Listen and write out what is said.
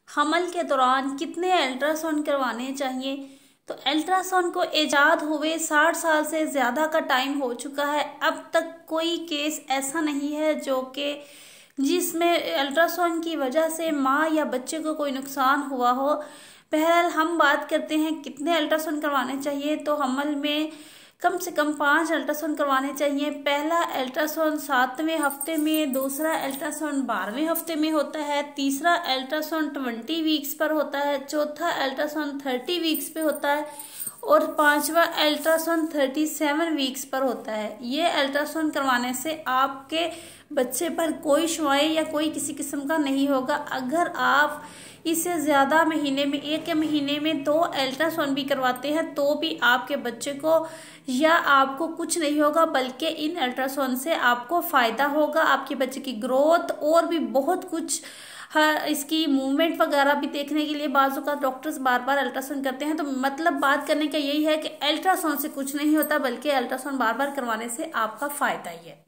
हमल के दौरान कितने अल्ट्रासाउंड करवाने चाहिए। तो अल्ट्रासाउंड को इजाद हुए 60 साल से ज़्यादा का टाइम हो चुका है। अब तक कोई केस ऐसा नहीं है जो कि जिसमें अल्ट्रासाउंड की वजह से माँ या बच्चे को कोई नुकसान हुआ हो। बहरहाल हम बात करते हैं कितने अल्ट्रासाउंड करवाने चाहिए। तो हमल में कम से कम 5 अल्ट्रासाउंड करवाने चाहिए। पहला अल्ट्रासाउंड 7वें हफ्ते में, दूसरा अल्ट्रासाउंड 12वें हफ्ते में होता है, तीसरा अल्ट्रासाउंड 20 वीक्स पर होता है, चौथा अल्ट्रासाउंड 30 वीक्स पे होता है और पांचवा अल्ट्रासाउंड 37 वीक्स पर होता है। ये अल्ट्रासाउंड करवाने से आपके बच्चे पर कोई शुआएं या कोई किसी किस्म का नहीं होगा। अगर आप इससे ज़्यादा महीने में, एक महीने में 2 अल्ट्रासाउंड भी करवाते हैं तो भी आपके बच्चे को या आपको कुछ नहीं होगा, बल्कि इन अल्ट्रासाउंड से आपको फ़ायदा होगा। आपके बच्चे की ग्रोथ और भी बहुत कुछ, इसकी मूवमेंट वगैरह भी देखने के लिए बाज़ों का डॉक्टर्स बार बार अल्ट्रासाउंड करते हैं। तो मतलब बात करने का यही है कि अल्ट्रासाउंड से कुछ नहीं होता, बल्कि अल्ट्रासाउंड बार बार करवाने से आपका फ़ायदा ही है।